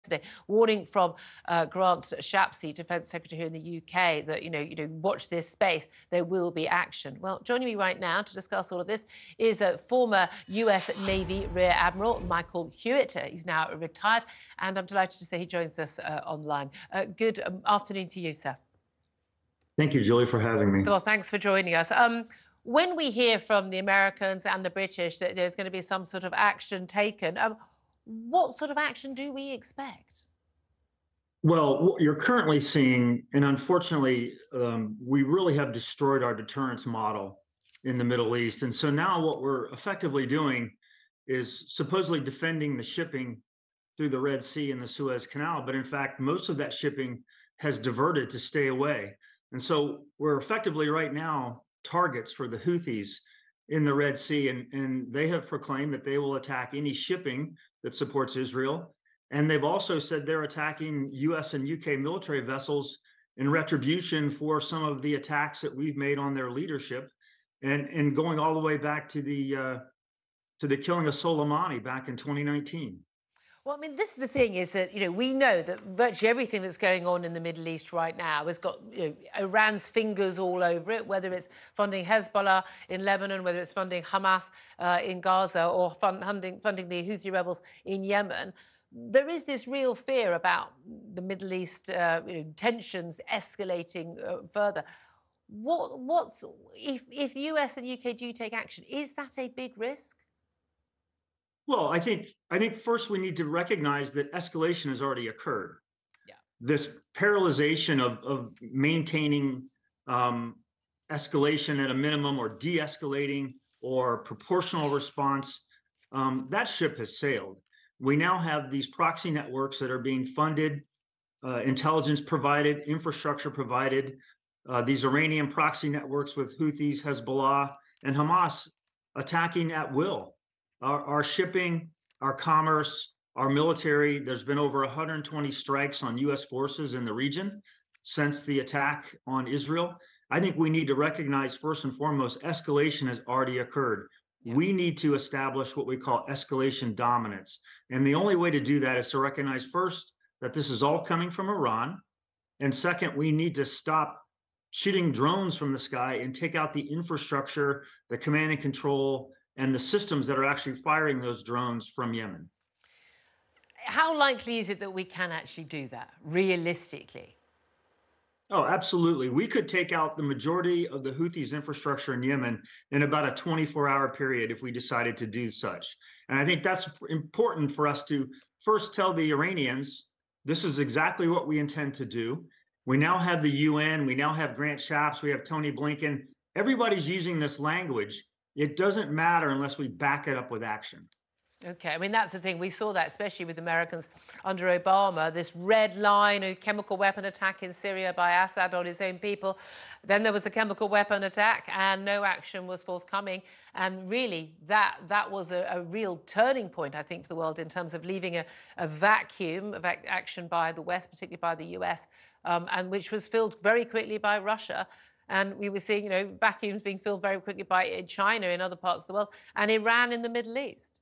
yesterday, warning from Grant Shapps, Defence Secretary here in the UK, that watch this space. There will be action. Well, joining me right now to discuss all of this is former US Navy Rear Admiral Michael Hewitt. He's now retired, and I'm delighted to say he joins us online. Good afternoon to you, sir. Thank you, Julie, for having me. Well, thanks for joining us. When we hear from the Americans and the British that there's going to be some sort of action taken, what sort of action do we expect? Well, what you're currently seeing, and unfortunately, we really have destroyed our deterrence model in the Middle East. And so now what we're effectively doing is supposedly defending the shipping through the Red Sea and the Suez Canal. But in fact, most of that shipping has diverted to stay away. And so we're effectively right now targets for the Houthis in the Red Sea. And they have proclaimed that they will attack any shipping that supports Israel. And they've also said they're attacking US and UK military vessels in retribution for some of the attacks that we've made on their leadership, and going all the way back to the killing of Soleimani back in 2019. Well, I mean, this is the thing, is that, we know that virtually everything that's going on in the Middle East right now has got, Iran's fingers all over it, whether it's funding Hezbollah in Lebanon, whether it's funding Hamas in Gaza, or funding the Houthi rebels in Yemen. There is this real fear about the Middle East tensions escalating further. What's if the US and UK do take action, is that a big risk? Well, I think first we need to recognize that escalation has already occurred. Yeah. This paralyzation of maintaining escalation at a minimum, or de-escalating, or proportional response, that ship has sailed. We now have these proxy networks that are being funded, intelligence provided, infrastructure provided, these Iranian proxy networks with Houthis, Hezbollah, and Hamas attacking at will. Our shipping, our commerce, our military. There's been over 120 strikes on US forces in the region since the attack on Israel. I think we need to recognize, first and foremost, escalation has already occurred. Yeah. We need to establish what we call escalation dominance. And the only way to do that is to recognize, first, that this is all coming from Iran. And second, we need to stop shooting drones from the sky and take out the infrastructure, the command and control, and the systems that are actually firing those drones from Yemen. How likely is it that we can actually do that, realistically? Oh, absolutely. We could take out the majority of the Houthis' infrastructure in Yemen in about a 24-hour period if we decided to do such. And I think that's important for us to first tell the Iranians, this is exactly what we intend to do. We now have the UN, we now have Grant Shapps, we have Tony Blinken. Everybody's using this language. It doesn't matter unless we back it up with action. Okay, I mean, that's the thing. We saw that, especially with Americans under Obama, this red line, a chemical weapon attack in Syria by Assad on his own people. Then there was the chemical weapon attack, and no action was forthcoming. And really, that was a real turning point, I think, for the world in terms of leaving a vacuum of action by the West, particularly by the US, and which was filled very quickly by Russia. And we were seeing, vacuums being filled very quickly by China in other parts of the world, and Iran in the Middle East.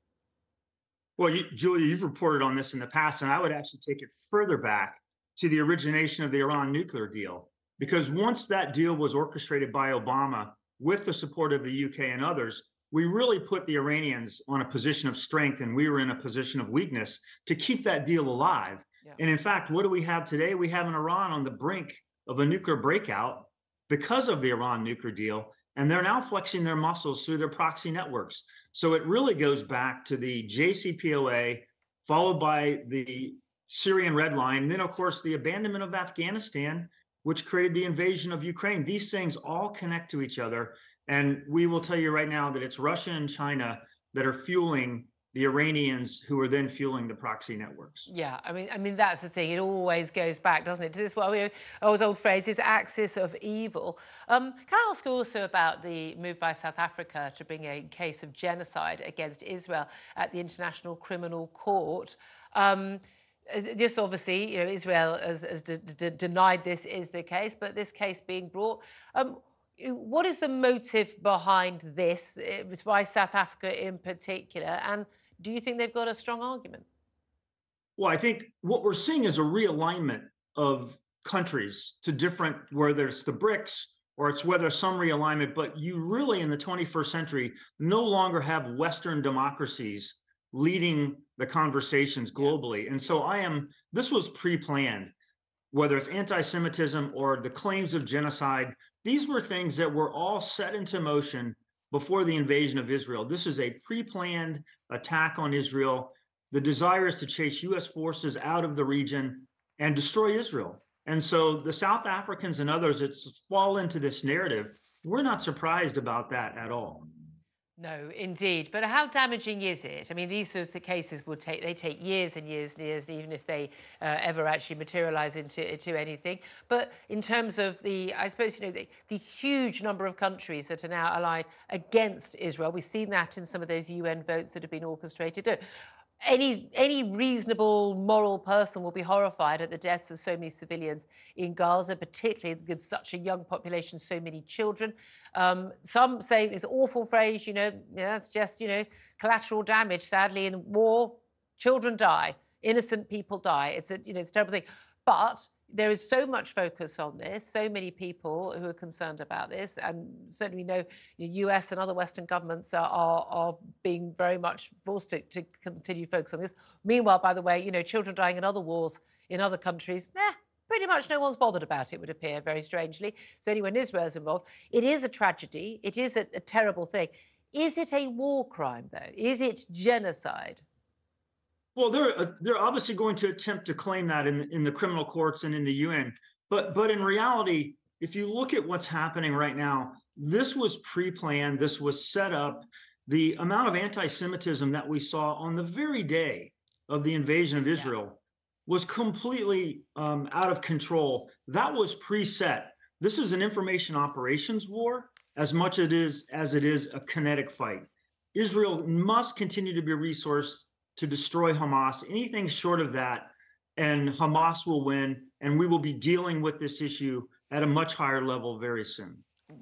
Well, Julia, you've reported on this in the past, and I would actually take it further back to the origination of the Iran nuclear deal. Because once that deal was orchestrated by Obama with the support of the UK and others, we really put the Iranians on a position of strength, and we were in a position of weakness to keep that deal alive. Yeah. And in fact, what do we have today? We have an Iran on the brink of a nuclear breakout because of the Iran nuclear deal, and they're now flexing their muscles through their proxy networks. So it really goes back to the JCPOA, followed by the Syrian Red Line, then, of course, the abandonment of Afghanistan, which created the invasion of Ukraine. These things all connect to each other. And we will tell you right now that it's Russia and China that are fueling the Iranians, who are then fueling the proxy networks. Yeah, I mean that's the thing. It always goes back, doesn't it, to this old phrase, this axis of evil. Can I ask you also about the move by South Africa to bring a case of genocide against Israel at the International Criminal Court? This obviously, Israel has denied this is the case, but this case being brought. What is the motive behind this, by South Africa in particular? And do you think they've got a strong argument? Well, I think what we're seeing is a realignment of countries to different, whether it's the BRICS or it's whether some realignment, but you really in the 21st century no longer have Western democracies leading the conversations globally. And so this was pre-planned, whether it's anti-Semitism or the claims of genocide. These were things that were all set into motion before the invasion of Israel. This is a pre-planned attack on Israel. The desire is to chase US forces out of the region and destroy Israel. And so the South Africans and others that fall into this narrative, we're not surprised about that at all. No, indeed. But how damaging is it? I mean, these sorts of cases they take years and years and years, even if they ever actually materialize into anything. But in terms of I suppose, the huge number of countries that are now allied against Israel, we've seen that in some of those UN votes that have been orchestrated. Any reasonable moral person will be horrified at the deaths of so many civilians in Gaza, particularly with such a young population, so many children. Some say this awful phrase, that's just, collateral damage. Sadly, in war, children die, innocent people die. It's a terrible thing. But there is so much focus on this, so many people who are concerned about this, and certainly we know the US and other Western governments are being very much forced to continue focus on this. Meanwhile, by the way, children dying in other wars in other countries, pretty much no one's bothered about, it would appear, very strangely. So only when Israel's involved. It is a tragedy. It is a terrible thing. Is it a war crime, though? Is it genocide? Well, they're obviously going to attempt to claim that in the criminal courts and in the UN, but in reality, if you look at what's happening right now, this was pre-planned. This was set up. The amount of anti-Semitism that we saw on the very day of the invasion of Israel was completely out of control. That was preset. This is an information operations war as much as it is a kinetic fight. Israel must continue to be resourced to destroy Hamas. Anything short of that, and Hamas will win, and we will be dealing with this issue at a much higher level very soon.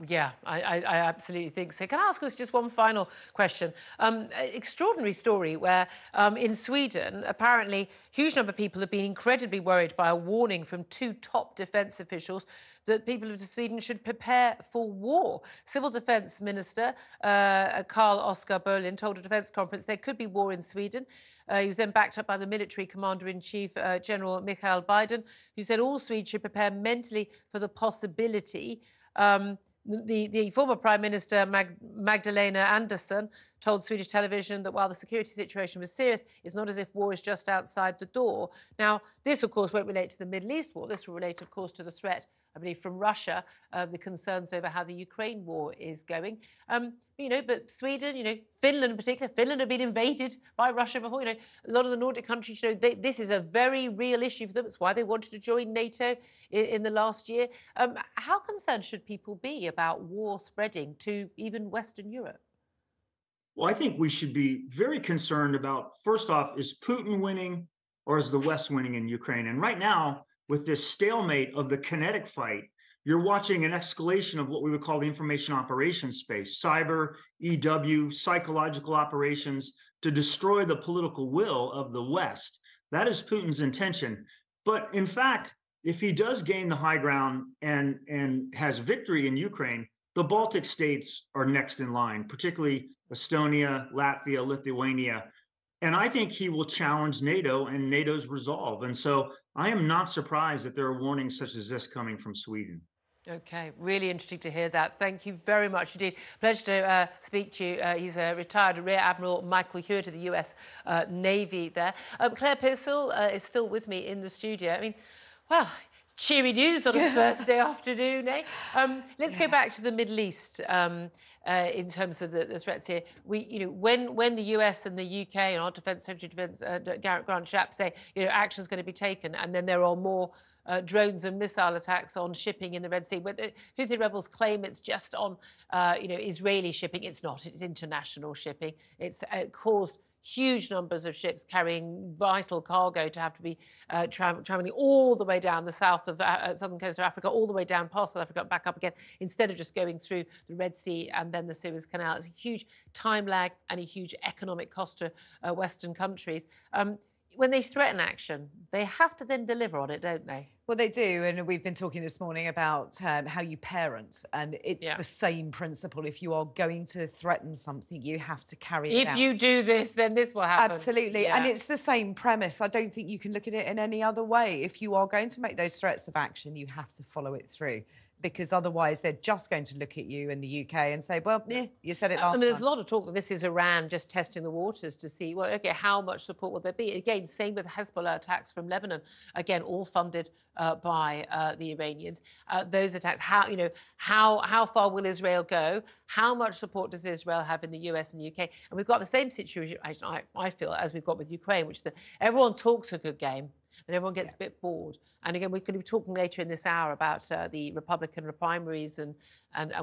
Yeah, I absolutely think so. Can I ask us just one final question? Extraordinary story where in Sweden, apparently, a huge number of people have been incredibly worried by a warning from two top defence officials that people of Sweden should prepare for war. Civil Defence Minister Carl Oskar Bolin told a defence conference there could be war in Sweden. He was then backed up by the military commander-in-chief, General Mikael Biden, who said all Swedes should prepare mentally for the possibility. The former Prime Minister Magdalena Andersson told Swedish television that while the security situation was serious, it's not as if war is just outside the door. Now, this, of course, won't relate to the Middle East war. This will relate, of course, to the threat, I believe, from Russia, the concerns over how the Ukraine war is going. But Sweden, Finland in particular, Finland have been invaded by Russia before. A lot of the Nordic countries, this is a very real issue for them. It's why they wanted to join NATO in the last year. How concerned should people be about war spreading to even Western Europe? Well, I think we should be very concerned about, first off, is Putin winning or is the West winning in Ukraine? And right now, with this stalemate of the kinetic fight, you're watching an escalation of what we would call the information operations space, cyber, EW, psychological operations to destroy the political will of the West. That is Putin's intention. But in fact, if he does gain the high ground and has victory in Ukraine, the Baltic states are next in line, particularly Estonia, Latvia, Lithuania. And I think he will challenge NATO and NATO's resolve. And so I am not surprised that there are warnings such as this coming from Sweden. Okay, really interesting to hear that. Thank you very much indeed. Pleasure to speak to you. He's a retired Rear Admiral Michael Hewitt of the US Navy there. Claire Pissell is still with me in the studio. I mean, well, cheery news on a Thursday afternoon, eh? Let's go back to the Middle East in terms of the threats here. When the US and the UK and our Defence Secretary of Defence, Grant Shapps, say action's going to be taken, and then there are more drones and missile attacks on shipping in the Red Sea. But the Houthi rebels claim it's just on Israeli shipping. It's not. It's international shipping. It's caused huge numbers of ships carrying vital cargo to have to be traveling all the way down the southern coast of Africa, all the way down past South Africa, back up again, instead of just going through the Red Sea and then the Suez Canal. It's a huge time lag and a huge economic cost to Western countries. when they threaten action, they have to then deliver on it, don't they? Well, they do, and we've been talking this morning about how you parent, and it's the same principle. If you are going to threaten something, you have to carry it out. If you do this, then this will happen. Absolutely, and it's the same premise. I don't think you can look at it in any other way. If you are going to make those threats of action, you have to follow it through, because otherwise they're just going to look at you in the UK and say, well, you said it last time. There's a lot of talk that this is Iran just testing the waters to see, well, OK, how much support will there be? Again, same with Hezbollah attacks from Lebanon. Again, all funded by the Iranians. Those attacks, how far will Israel go? How much support does Israel have in the US and the UK? And we've got the same situation, I feel, as we've got with Ukraine, which everyone talks a good game, and everyone gets a bit bored. And again, we're going to be talking later in this hour about the Republican primaries and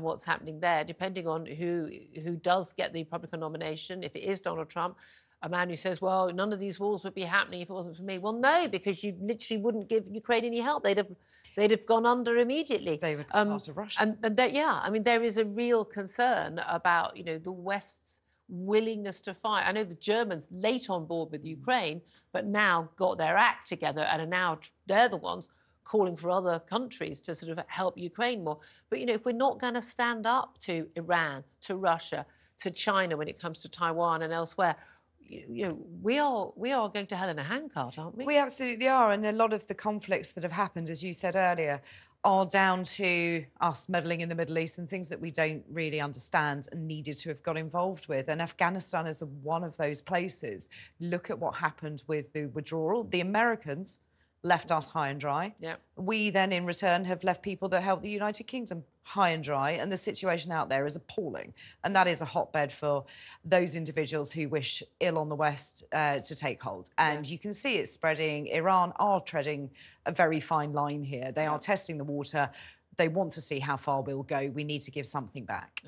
what's happening there, depending on who does get the Republican nomination. If it is Donald Trump, a man who says, well, none of these wars would be happening if it wasn't for me. Well, no, because you literally wouldn't give Ukraine any help. They'd have gone under immediately. They would be part of Russia. And there is a real concern about, the West's willingness to fight. I know the Germans late on board with Ukraine, but now got their act together and are now, they're the ones calling for other countries to sort of help Ukraine more. But, if we're not going to stand up to Iran, to Russia, to China when it comes to Taiwan and elsewhere, we are going to hell in a handcart, aren't we? We absolutely are. And a lot of the conflicts that have happened, as you said earlier, are down to us meddling in the Middle East and things that we don't really understand and needed to have got involved with. And Afghanistan is one of those places. Look at what happened with the withdrawal. The Americans left us high and dry. Yep. We then, in return, have left people that helped the United Kingdom high and dry, and the situation out there is appalling. And that is a hotbed for those individuals who wish ill on the West to take hold. And you can see it spreading. Iran are treading a very fine line here. They are testing the water. They want to see how far we'll go. We need to give something back.